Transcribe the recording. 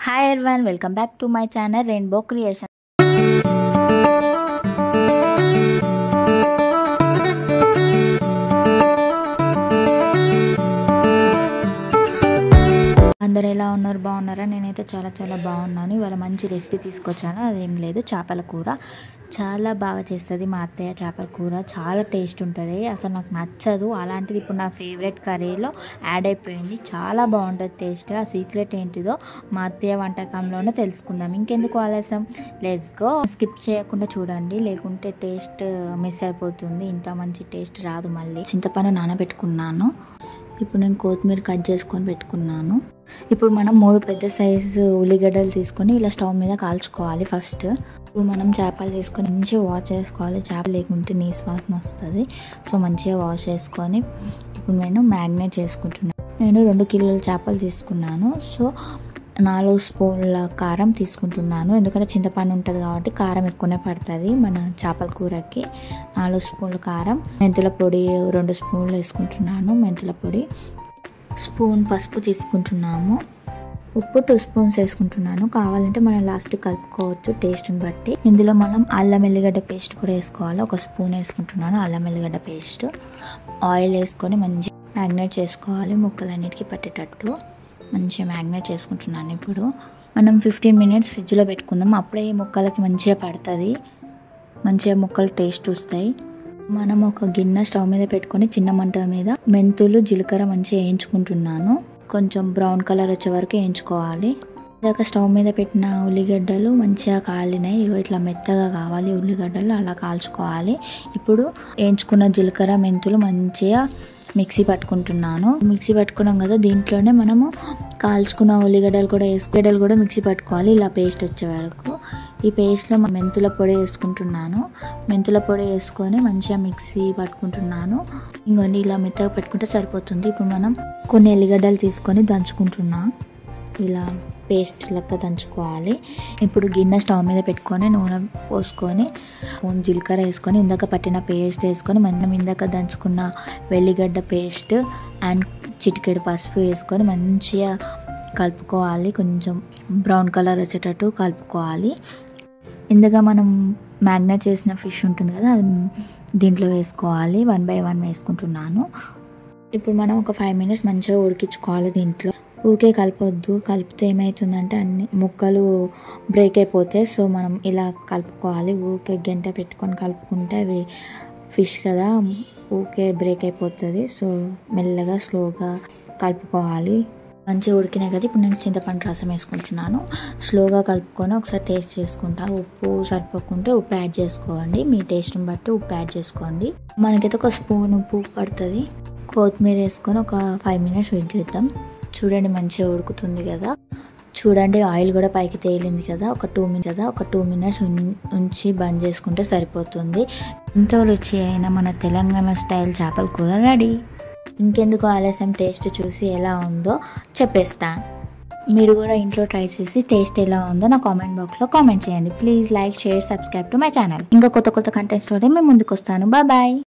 Hi everyone, welcome back to my channel Rainbow Creation. అందరూ ఎలా ఉన్నారు బాగున్నారా నేనైతే చాలా బాగున్నాను ఇవాళ మంచి రెసిపీ తీసుకొచ్చాను అదేం లేదు చేపల కూర చాలా బాగా చేస్తది మా అత్తయ్య చేపల కూర చాలా టేస్ట్ ఉంటది అసలు నాకు నచ్చదు అలాంటిది ఇప్పుడు నా ఫేవరెట్ కర్రీలో యాడ్ అయిపోయింది చాలా బాగుంటది టేస్ట్ ఆ సీక్రెట్ ఏంటిదో మా అత్తయ్య వంటకంలోనే తెలుసుకుందాం ఇంకెందుకు ఆలస్యం లెట్స్ గో స్కిప్ చేయకుండా చూడండి లేకుంటే టేస్ట్ మిస్ అయిపోతుంది ఇంత మంచి టేస్ట్ రాదు మళ్ళీ చింతపండు నానబెట్టుకున్నాను ఇప్పుడు నేను కొత్తిమీర కట్ చేసుకొని పెట్టుకున్నాను ఇప్పుడు మనం 3 పెద్ద సైజు ఉల్లిగడ్డలు తీసుకొని ఇలా స్టవ్ మీద కాల్చుకోవాలి ఫస్ట్ ఇప్పుడు మనం చేపలు తీసుకొని మంచిగా వాష్ చేసుకోవాలి చేపలు లేకుంటే నీసు వాసన వస్తుంది సో మంచిగా వాష్ చేసుకొని ఇప్పుడు నేను మ్యారినేట్ చేసుకుంటున్నాను నేను 2 కిలోల చేపలు తీసుకున్నాను సో 4 స్పూన్ల కారం తీసుకుంటున్నాను ఎందుకంటే చింతపండు ఉంటుంది కాబట్టి కారం ఎక్కువనే పడుతుంది మన చేపల కూరకి 4 స్పూన్ల కారం మెంతుల పొడి 2 స్పూన్లు వేసుకుంటున్నాను మెంతుల పొడి స్పూన్ పసుపు తీసుకుంటున్నాము ఉప్పు 2 స్పూన్స్ వేసుకుంటున్నాను కావాలంటే మనం లాస్ట్ కలుపుకోవచ్చు టేస్ట్ని బట్టి ఇందులో మనం అల్లం ఎల్లిగడ్డ పేస్ట్ కూడా వేసుకోవాలి 1 స్పూన్ వేసుకుంటున్నాను అల్లం ఎల్లిగడ్డ పేస్ట్ ఆయిల్ వేసుకొని మంచిగా మ్యారినేట్ చేసుకోవాలి ముక్కలన్నిటికీ పట్టేటట్టు మంచిగా మ్యారినేట్ చేసుకుంటున్నాను ఇప్పుడు మనం 15 మినిట్స్ ఫ్రిడ్జ్లో పెట్టుకుందాం అప్పుడే ఈ ముక్కలకి మంచిగా పడుతుంది మంచిగా ముక్కలు టేస్ట్ వస్తాయి మనం ఒక గిన్నె స్టవ్ మీద పెట్టుకొని చిన్న మంట మీద మెంతులు జీలకర్ర మంచిగా వేయించుకుంటున్నాను కొంచెం బ్రౌన్ కలర్ వచ్చే వరకు వేయించుకోవాలి ఇందాక స్టవ్ మీద పెట్టిన ఉల్లిగడ్డలు మంచిగా కాలినాయి ఇట్లా మెత్తగా కావాలి ఉల్లిగడ్డలు అలా కాల్చుకోవాలి ఇప్పుడు వేయించుకున్న జీలకర్ర మెంతులు మంచిగా మిక్సీ పట్టుకుంటున్నాను మిక్సీ పట్టుకున్నాం కదా దీంట్లోనే మనము కాల్చుకున్న ఉల్లిగడ్డలు కూడా మిక్సీ పట్టుకోవాలి ఇలా పేస్ట్ వచ్చే వరకు ఈ పేస్ట్లో మెంతుల పొడి వేసుకుంటున్నాను మెంతుల పొడి వేసుకొని మంచిగా మిక్సీ పట్టుకుంటున్నాను ఇంకొన్ని ఇలా మెత్తగా పెట్టుకుంటే సరిపోతుంది ఇప్పుడు మనం కొన్ని ఎల్లిగడ్డలు తీసుకొని దంచుకుంటున్నాం ఇలా పేస్ట్ లెక్క దంచుకోవాలి ఇప్పుడు గిన్నె స్టవ్ మీద పెట్టుకొని నూనె పోసుకొని జీలకర్ర వేసుకొని ఇందాక పట్టిన పేస్ట్ వేసుకొని మనం ఇందాక దంచుకున్న వెల్లిగడ్డ పేస్ట్ అండ్ చిటికెడు పసుపు వేసుకొని మంచిగా కలుపుకోవాలి కొంచెం బ్రౌన్ కలర్ వచ్చేటట్టు కలుపుకోవాలి ఇందాక మనం మ్యారినేట్ చేసిన ఫిష్ ఉంటుంది కదా అది దీంట్లో వేసుకోవాలి 1 by 1 వేసుకుంటున్నాను ఇప్పుడు మనం ఒక 5 మినిట్స్ మంచిగా ఉడికించుకోవాలి దీంట్లో ఊకే కలపొద్దు కలిపితే ఏమవుతుందంటే అన్ని ముక్కలు బ్రేక్ అయిపోతాయి సో మనం ఇలా కలుపుకోవాలి ఊకే గంట పెట్టుకొని కలుపుకుంటే అవి ఫిష్ కదా ఊకే బ్రేక్ అయిపోతుంది సో మెల్లగా స్లోగా కలుపుకోవాలి మంచిగా ఉడికినాయి కదా ఇప్పుడు నేను చింతపండు రసం వేసుకుంటున్నాను స్లోగా కలుపుకొని ఒకసారి టేస్ట్ చేసుకుంటా ఉప్పు సరిపోకుంటే ఉప్పు యాడ్ చేసుకోండి మీ టేస్ట్ని బట్టి ఉప్పు యాడ్ చేసుకోండి మనకైతే 1 స్పూన్ ఉప్పు పడుతుంది కొత్తిమీర వేసుకొని ఒక 5 మినిట్స్ వెయిట్ చేద్దాం చూడండి మంచిగా ఉడుకుతుంది కదా చూడండి ఆయిల్ కూడా పైకి తేలింది కదా ఒక 2 మినిట్స్ ఉంచి బంద్ చేసుకుంటే సరిపోతుంది ఎంతో రుచి అయిన మన తెలంగాణ స్టైల్ చేపల కూర రెడీ ఇంకెందుకు ఆలస్యం టేస్ట్ చూసి ఎలా ఉందో చెప్పేస్తా మీరు కూడా ఇంట్లో ట్రై చేసి టేస్ట్ ఎలా ఉందో నా కామెంట్ బాక్స్లో కామెంట్ చేయండి please like share subscribe to my channel ఇంకా కొత్త కంటెంట్స్ తోటి మేము ముందుకు వస్తాను బాయ్